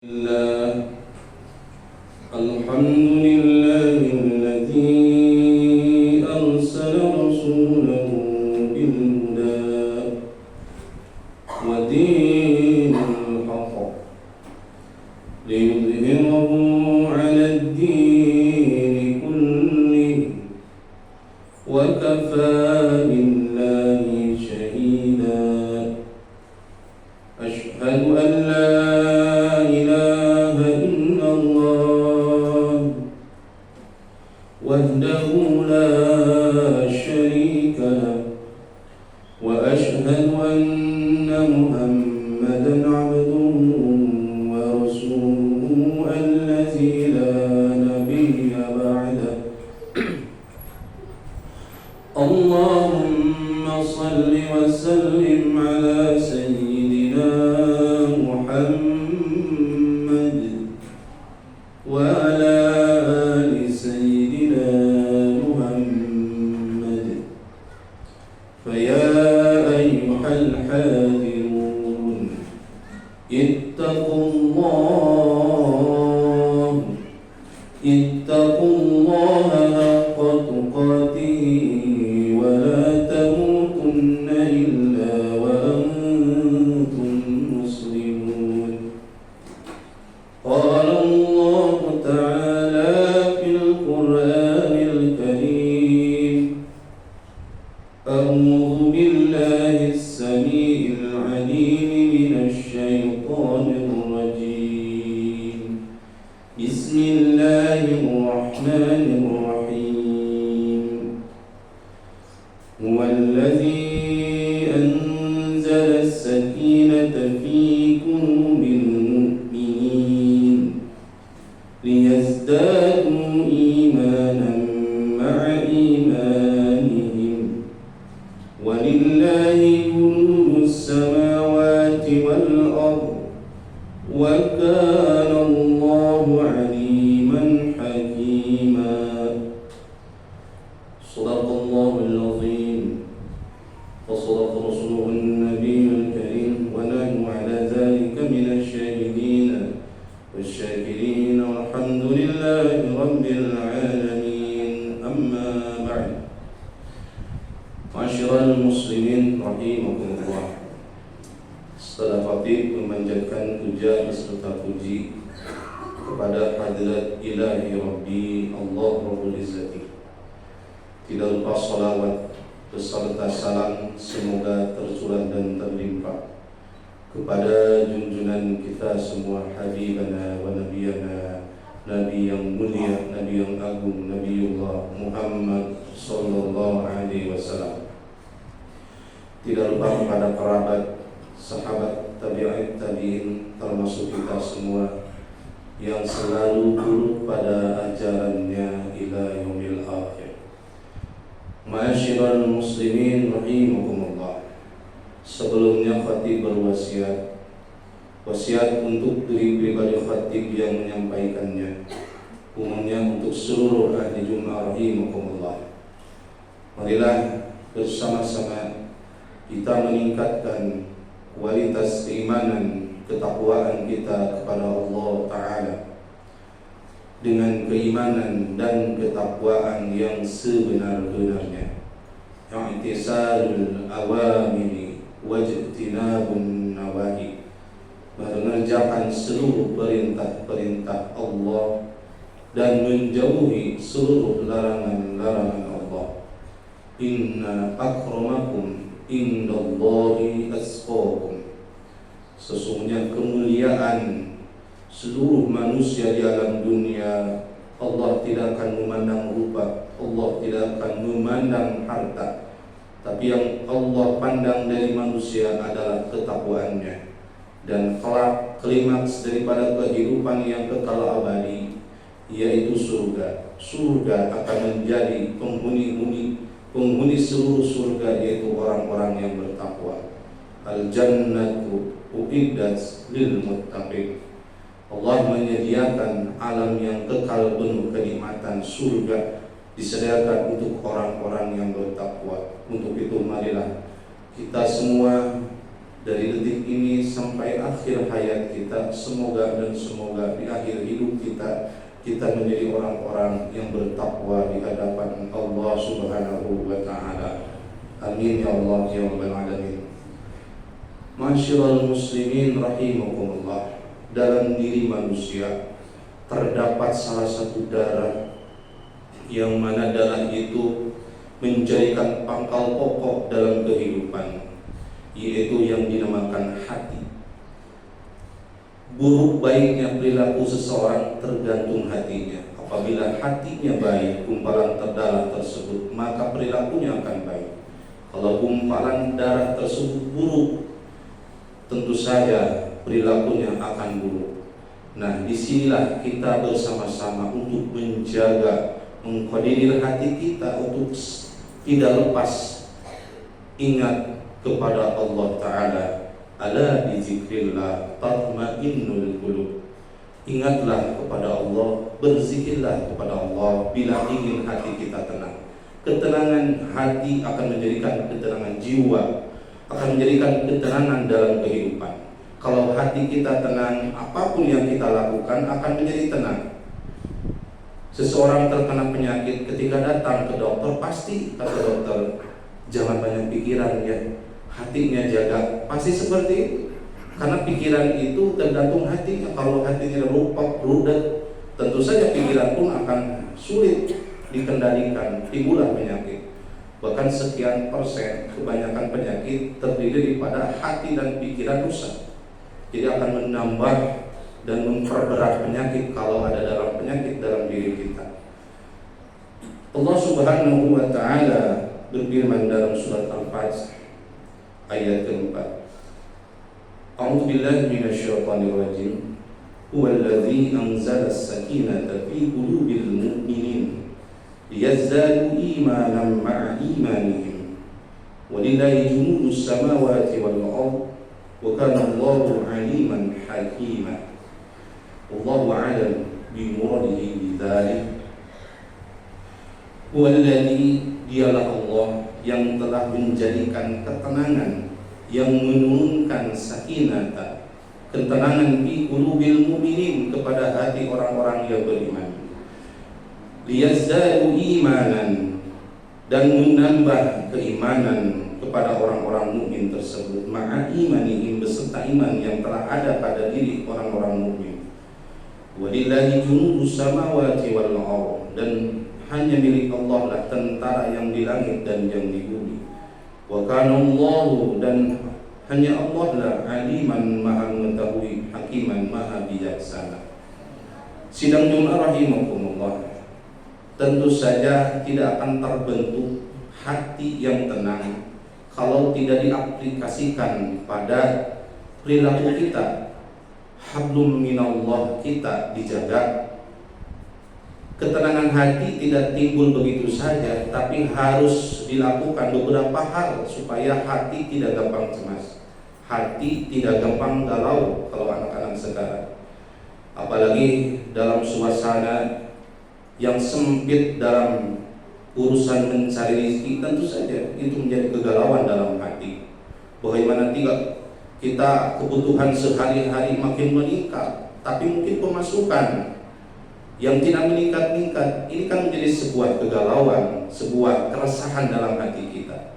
الله الحمد لله الذي أرسل رسوله بالهدى ودين الحق ليظهره على الدين كله وكفى بالله شهيدا أشهد أن لا إله إلا الله وحده لا شريك له وأشهد أن محمدا عبده ورسوله الذي لا نبي بعده اللهم صل وسلم على سيدنا محمد وعلى آل سيدنا محمد فيا أيها الحاذرون اتقوا الله حق تقاته ولا تموتن إلا وأنتم مسلمون قال الله تعالى في القرآن الكريم أعوذ بالله السميع العليم من الشيطان الرجيم بسم الله الرحمن الرحيم هو الذي أنزل السكينة في قلوب المؤمنين ليزدادوا إيمانا مع إيمانهم ولله جنود السماوات والأرض وكان الله عليما حكيما صدق الله العظيم وصدق رسوله النبي الكريم ونحن على ذلك من الشاهدين والشاكرين والحمد لله رب العالمين أما بعد معاشر المسlimin rahimakumullah. Setelah khatib memanjatkan puja beserta puji kepada hadirat ilahi Rabbi Allah Rabbul Izzati, tidak lupa salawat beserta salam semoga tercurah dan terlimpah kepada junjungan kita semua, Habibana wa Nabiyana, Nabi yang mulia, Nabi yang agung, Nabiullah Muhammad sallallahu alaihi wasallam. Tidak lupa kepada kerabat, sahabat, tabi'in, termasuk kita semua yang selalu turut pada ajarannya ila yaumil akhir. Ma'asyiral muslimin rahimakumullah. Sebelumnya khatib berwasiat, wasiat untuk diri pribadi khatib yang menyampaikannya, umumnya untuk seluruh ahli Jummah rahimakumullah. Marilah bersama-sama kita meningkatkan kualitas keimanan, ketakwaan kita kepada Allah Ta'ala dengan keimanan dan ketakwaan yang sebenar-benarnya, i'tisalul awamiri wajtinabun nawahi, mengerjakan seluruh perintah-perintah Allah dan menjauhi seluruh larangan-larangan Allah. Inna akramakum indallahi asqakum, sesungguhnya kemuliaan seluruh manusia di alam dunia Allah tidak akan memandang rupa, Allah tidak akan memandang harta, tapi yang Allah pandang dari manusia adalah ketakwaannya. Dan kelak klimaks daripada kehidupan yang kekal abadi yaitu surga. Surga akan menjadi penghuni seluruh surga, yaitu orang-orang yang bertakwa. Al-jannatu uiddat lil muttaqin. Allah menyediakan alam yang kekal penuh kenikmatan, surga disediakan untuk orang-orang yang bertakwa. Untuk itu marilah kita semua dari detik ini sampai akhir hayat kita. Semoga di akhir hidup kita menjadi orang-orang yang bertakwa di hadapan Allah Subhanahu wa taala. Amin ya Allah ya rabbal alamin. Masyiral muslimin rahimakumullah. Dalam diri manusia terdapat salah satu darah yang mana darah itu menjadikan pangkal pokok dalam kehidupan, yaitu yang dinamakan hati. Buruk baiknya perilaku seseorang tergantung hatinya. Apabila hatinya baik, gumpalan darah tersebut, maka perilakunya akan baik. Kalau gumpalan darah tersebut buruk, tentu saja perilakunya akan buruk. Nah, disinilah kita bersama-sama untuk menjaga, mengkoordinir hati kita untuk tidak lepas ingat kepada Allah Ta'ala. Ala bizikrillah tatma'innul qulub. Ingatlah kepada Allah, berzikirlah kepada Allah bila ingin hati kita tenang. Ketenangan hati akan menjadikan ketenangan jiwa, akan menjadikan ketenangan dalam kehidupan. Kalau hati kita tenang, apapun yang kita lakukan akan menjadi tenang. Seseorang terkena penyakit, ketika datang ke dokter, pasti kata dokter, jangan banyak pikiran ya, hatinya jaga. Pasti seperti itu. Karena pikiran itu tergantung hatinya. Kalau hatinya lupa, rudet, tentu saja pikiran pun akan sulit dikendalikan, timbullah penyakit. Bahkan sekian persen kebanyakan penyakit terdiri daripada hati dan pikiran rusak. Jadi akan menambah dan memperberat penyakit kalau ada dalam penyakit dalam diri kita. Allah Subhanahu wa taala berfirman dalam surat Al-Fatiha ayat keempat. A'udzu billahi minasyaitonir rajim. Huwallazi anzala as-sakinata fi qulubil mu'minin liyazdadu imanan ma'a imanihim walillahi junudus samawati wal ardh wa kana Allahu 'aliman hakima. Wallahu a'lam bi muradihi bidzalik. Walladzi, dialah Allah yang telah menjadikan ketenangan, yang menurunkan sakinata, ketenangan fi qulubil mu'minin, kepada hati orang-orang yang beriman. Liyazdadu imanan, dan menambah keimanan kepada orang-orang mukmin tersebut, ma'a imanihim, beserta iman yang telah ada pada diri orang-orang mukmin. Walillahi junudus samawati wal ardh, dan hanya milik Allah lah tentara yang di langit dan yang di bumi. Wa kana Allahu, dan hanya Allah lah aliman, maha mengetahui, hakiman, maha bijaksana. Sidang Jumat rahimakumullah, tentu saja tidak akan terbentuk hati yang tenang kalau tidak diaplikasikan pada perilaku kita. Hablum minallah kita dijaga. Ketenangan hati tidak timbul begitu saja, tapi harus dilakukan beberapa hal supaya hati tidak gampang cemas, hati tidak gampang galau kalau anak-anak sekarang. Apalagi dalam suasana yang sempit dalam urusan mencari rezeki, tentu saja itu menjadi kegalauan dalam hati. Bagaimana tidak kita kebutuhan sehari-hari makin meningkat, tapi mungkin pemasukan yang tidak meningkat-meningkat, ini kan menjadi sebuah kegalauan, sebuah keresahan dalam hati kita.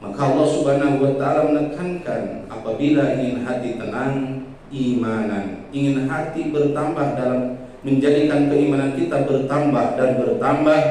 Maka Allah Subhanahu wa taala menekankan, apabila ingin hati tenang, imanan, ingin hati bertambah dalam menjadikan keimanan kita bertambah dan bertambah,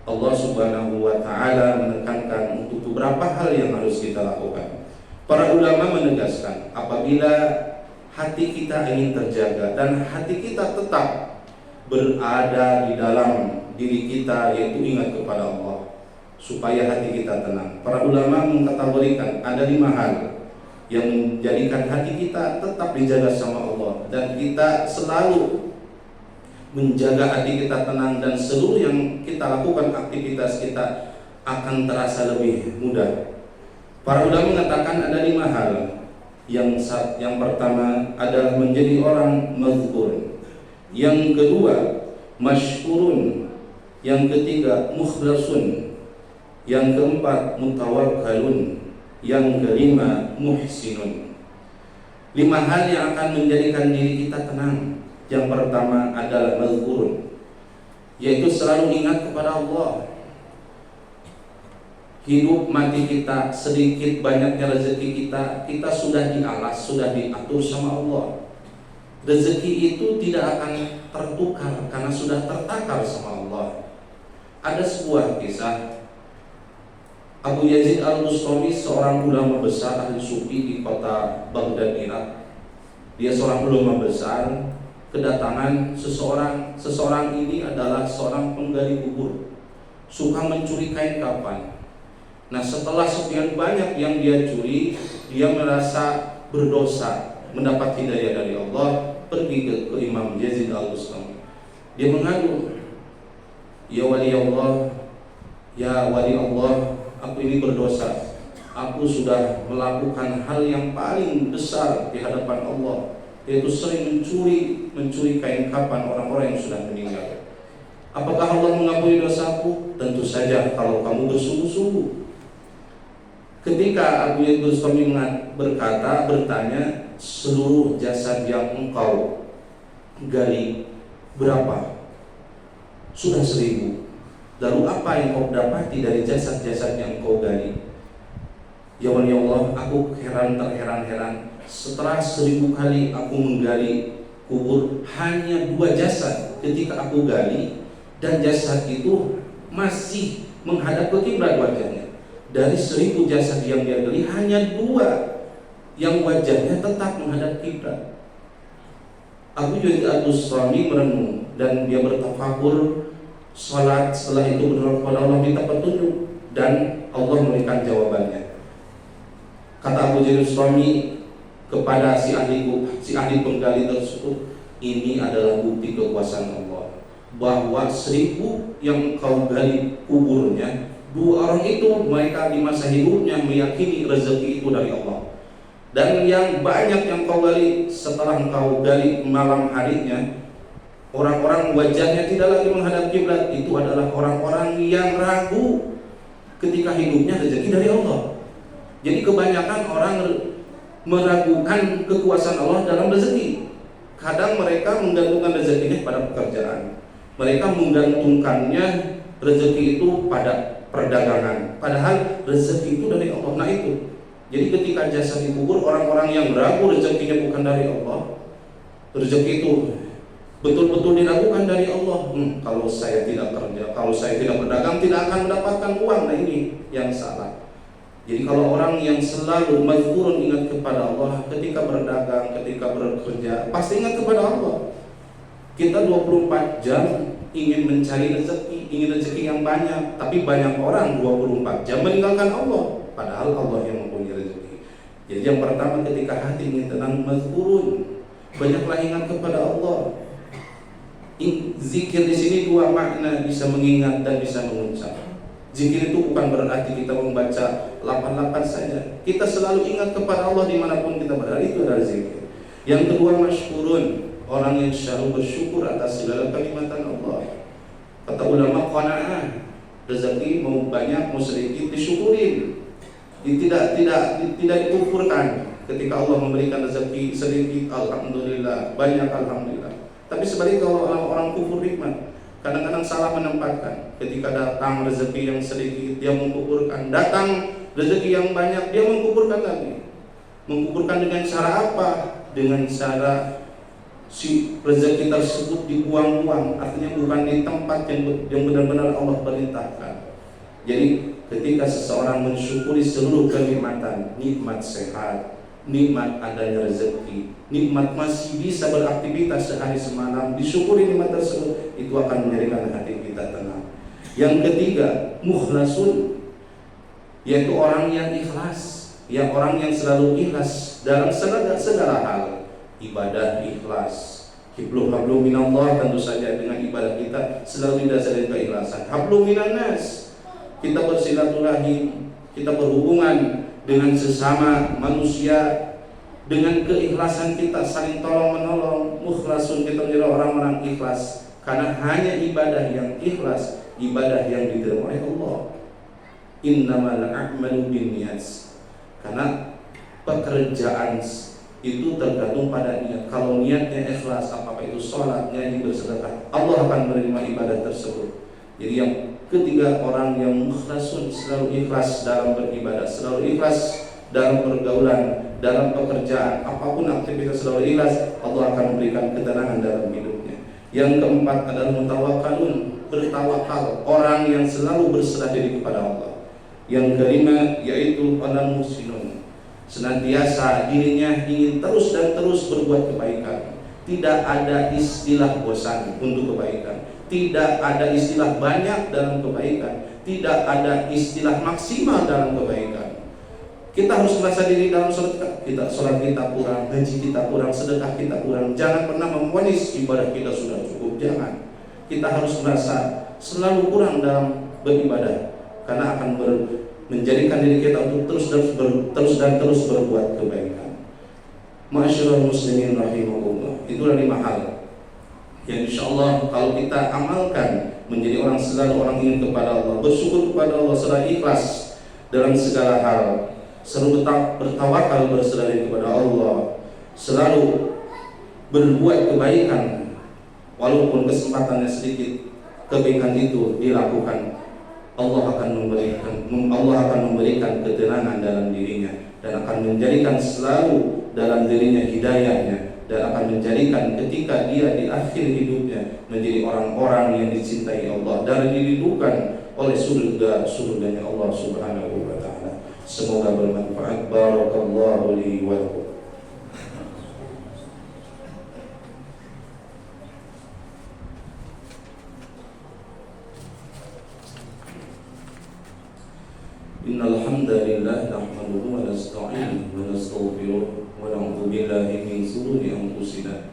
Allah Subhanahu wa taala menekankan untuk beberapa hal yang harus kita lakukan. Para ulama menegaskan, apabila hati kita ingin terjaga dan hati kita tetap berada di dalam diri kita, yaitu ingat kepada Allah, supaya hati kita tenang. Para ulama mengkategorikan ada 5 hal yang menjadikan hati kita tetap dijaga sama Allah, dan kita selalu menjaga hati kita tenang, dan seluruh yang kita lakukan, aktivitas kita akan terasa lebih mudah. Para ulama mengatakan ada 5 hal. Yang pertama adalah menjadi orang mazkur. Yang kedua masykurun. Yang ketiga mukhlasun. Yang keempat mutawakkalun. Yang kelima, muhsinun. 5 hal yang akan menjadikan diri kita tenang. Yang pertama adalah mazkurun, yaitu selalu ingat kepada Allah. Hidup mati kita, sedikit banyaknya rezeki kita sudah dialas, sudah diatur sama Allah. Rezeki itu tidak akan tertukar karena sudah tertakar sama Allah. Ada sebuah kisah, Abu Yazid Al-Bustami, seorang ulama besar ahli sufi di kota Baghdad, Irak. Dia seorang ulama besar, kedatangan seseorang ini adalah seorang penggali kubur, suka mencuri kain kafan. Nah, setelah sekian banyak yang dia curi, dia merasa berdosa, mendapat hidayah dari Allah, pergi ke Imam Yazid Al-Bustami. Dia mengadu, "Ya wali Allah, ya wali Allah, aku ini berdosa. Aku sudah melakukan hal yang paling besar di hadapan Allah, yaitu sering mencuri kain kafan orang-orang yang sudah meninggal. Apakah Allah mengampuni dosaku? Tentu saja kalau kamu bersungguh-sungguh." Ketika Abu Yazid Bustami bertanya, "Seluruh jasad yang engkau gali berapa?" "Sudah 1000. Lalu apa yang kau dapati dari jasad-jasad yang kau gali?" "Ya wali Allah, aku terheran-heran. Setelah 1000 kali aku menggali kubur, hanya 2 jasad ketika aku gali, dan jasad itu masih menghadap ke kiblat wajahnya. Dari 1000 jasad yang dia gali, hanya 2 yang wajahnya tetap menghadap kiblat." Abu Yazid Al-Bustami merenung dan dia bertafakur, salat, setelah itu berdoa kepada Allah minta petunjuk, dan Allah memberikan jawabannya. Kata Abu Yazid Al-Bustami kepada si ahli penggali tersebut, "Ini adalah bukti kekuasaan Allah bahwa 1000 yang kau gali kuburnya, 2 orang itu mereka di masa hidupnya meyakini rezeki itu dari Allah. Dan yang banyak yang kau gali setelah kau gali malam harinya, orang-orang wajahnya tidak lagi menghadap kiblat. Itu adalah orang-orang yang ragu ketika hidupnya rezeki dari Allah." Jadi kebanyakan orang meragukan kekuasaan Allah dalam rezeki. Kadang mereka menggantungkan rezekinya pada pekerjaan, mereka menggantungkannya rezeki itu pada perdagangan, padahal rezeki itu dari Allah. Nah itu, jadi ketika jasad dikubur, orang-orang yang ragu rezekinya bukan dari Allah, rezeki itu betul-betul diragukan dari Allah. Kalau saya tidak kerja, kalau saya tidak berdagang, tidak akan mendapatkan uang. Nah ini yang salah. Jadi kalau orang yang selalu mazkurun, ingat kepada Allah ketika berdagang, ketika bekerja, pasti ingat kepada Allah. Kita 24 jam ingin mencari rezeki, ingin rezeki yang banyak, tapi banyak orang 24 jam meninggalkan Allah, padahal Allah yang mempunyai rezeki. Jadi yang pertama, ketika hati ingin tenang, mazkurun, banyaklah ingat kepada Allah. Zikir di sini 2 makna, bisa mengingat dan bisa mengucap. Zikir itu bukan berarti kita membaca 8 saja. Kita selalu ingat kepada Allah dimanapun kita berada, itu adalah zikir. Yang kedua, masykurun, orang yang selalu bersyukur atas segala kenikmatan Allah. Kata ulama, qanaah, rezeki mau banyak mau sedikit disyukurin, tidak dikufurkan. Ketika Allah memberikan rezeki sedikit, alhamdulillah, banyak alhamdulillah. Tapi sebaliknya kalau orang kufur nikmat, kadang-kadang salah menempatkan. Ketika datang rezeki yang sedikit, dia mengkufurkan. Datang rezeki yang banyak, dia mengkufurkan lagi. Mengkufurkan dengan cara apa? Dengan cara si rezeki tersebut dibuang-buang, artinya bukan di tempat yang benar-benar Allah perintahkan. Jadi ketika seseorang mensyukuri seluruh kenikmatan, nikmat sehat, nikmat adanya rezeki, nikmat masih bisa beraktivitas sehari semalam, disyukuri nikmat tersebut, itu akan menjadikan hati kita tenang. Yang ketiga, mukhlasun, yaitu orang yang ikhlas, orang yang selalu ikhlas dalam segala hal. Ibadah ikhlas, hablum minallah, tentu saja dengan ibadah kita selalu didasari keikhlasan. Hablum minannas, kita bersilaturahim, kita berhubungan dengan sesama manusia dengan keikhlasan kita, saling tolong menolong. Mukhlasun, kita menjadi orang-orang ikhlas, karena hanya ibadah yang ikhlas, ibadah yang diterima oleh Allah. Innamal a'malu binniyat, Karena pekerjaan itu tergantung pada niat. Kalau niatnya ikhlas, apakah itu sholat, nyanyi, bersedekah, Allah akan menerima ibadah tersebut. Jadi yang ketiga, orang yang mukhlasun, selalu ikhlas dalam beribadah, selalu ikhlas dalam pergaulan, dalam pekerjaan, apapun aktivitas selalu ikhlas, Allah akan memberikan ketenangan dalam hidupnya. Yang keempat adalah mutawakkalun, bertawakal, orang yang selalu berserah diri kepada Allah. Yang kelima yaitu orang muhsinun, senantiasa dirinya ingin terus dan terus berbuat kebaikan. Tidak ada istilah bosan untuk kebaikan, tidak ada istilah banyak dalam kebaikan, tidak ada istilah maksimal dalam kebaikan. Kita harus merasa diri dalam sholat kita kurang, haji kita kurang, sedekah kita kurang. Jangan pernah memvonis ibadah kita sudah cukup, jangan. Kita harus merasa selalu kurang dalam beribadah, karena akan menjadikan diri kita untuk terus berbuat kebaikan. Ma'asyiral muslimin rahimahullah, itulah 5 hal yang insyaallah kalau kita amalkan, menjadi orang selalu orang ingin kepada Allah, bersyukur kepada Allah, selalu ikhlas dalam segala hal, selalu bertawakal, berserah diri kepada Allah, selalu berbuat kebaikan walaupun kesempatannya sedikit. Kebaikan itu dilakukan, Allah akan memberikan ketenangan dalam dirinya, dan akan menjadikan selalu dalam dirinya hidayahnya, dan akan menjadikan ketika dia di akhir hidupnya menjadi orang-orang yang dicintai Allah dan diridhokan oleh surganya Allah Subhanahu wa taala. Semoga bermanfaat. Barakallahu li wa lakum. Innal hamdalillah nahmaduhu wa nasta'inuhu wa nastaghfiruh wa na'udzu billahi min shururi anfusina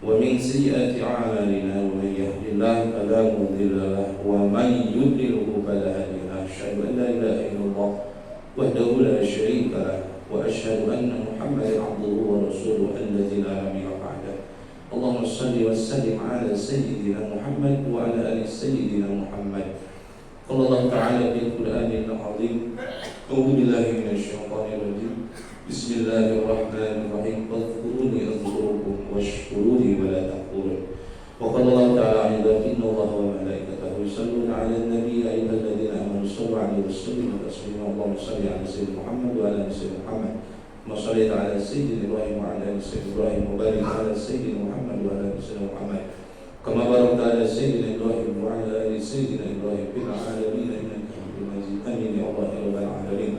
wa min sayyiati a'malina. Man yahdihillahu fala mudilla lahu wa man yudlilhu fala hadiya lahu. Asyhadu an la ilaha illallah wahdahu la syarika lahu wa asyhadu anna Muhammadan 'abduhu wa rasuluhu alladzi la nabiyya ba'dahu. Allahumma shalli wa sallim ala sayyidina Muhammad wa ala ali sayyidina Muhammad. Allah Ta'ala fil Qur'anil Azim. A'udzu billahi minasyaitonir rajim. Bismillahirrahmanirrahim. Fadhkuruni adhkurukum washkuruni wa la takfurun. Wa qala Allah Ta'ala 'inda inna Allaha wa malaikatahu yusalluna 'alan nabiy ya ayyuhalladzina amanu sallu 'alaihi wa sallimu taslima. Allahumma shalli 'ala sayyidina Muhammad wa 'ala ali sayyidina Muhammad. Kama shallaita 'ala sayyidina Ibrahim wa 'ala ali sayyidina Ibrahim wa barik 'ala sayyidina Muhammad wa 'ala ali sayyidina Muhammad. Kama barakta 'ala sayyidina Ibrahim wa 'ala ali sayyidina Ibrahim fil 'alamin innaka Hamidum Majid. Amin ya Allah ya rabbal alamin.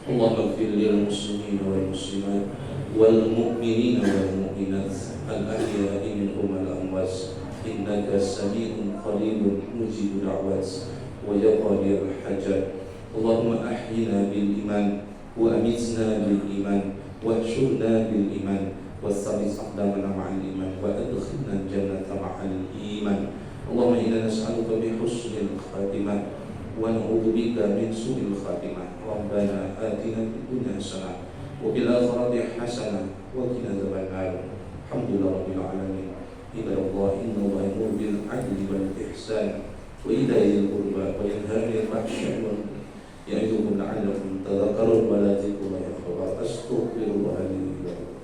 Allahumma ighfir lil muslimin wal muslimat wal mu'minin wal mu'minat al-ahya'i minhum wal amwat innaka sami'un qaribun mujibud da'wat wa ya qadiyal hajat. Allahumma ahyina bil iman wa amitna bil iman wa ahshurna bil iman والثالث أقدامنا مع الإيمان وأدخلنا الجنة مع الإيمان. اللهم إنا نسألك بحسن الخاتمة ونعوذ بك من سوء الخاتمة. ربنا آتنا في الدنيا حسنة وفي الآخرة حسنة وقنا عذاب النار. الحمد لله رب العالمين. عباد الله إن الله يأمر بالعدل والإحسان وإيتاء ذي القربى وينهى عن الفحشاء والمنكر يعظكم لعلكم تذكرون. ولا تذكروا يا أخوات. أستغفر الله لي ولكم.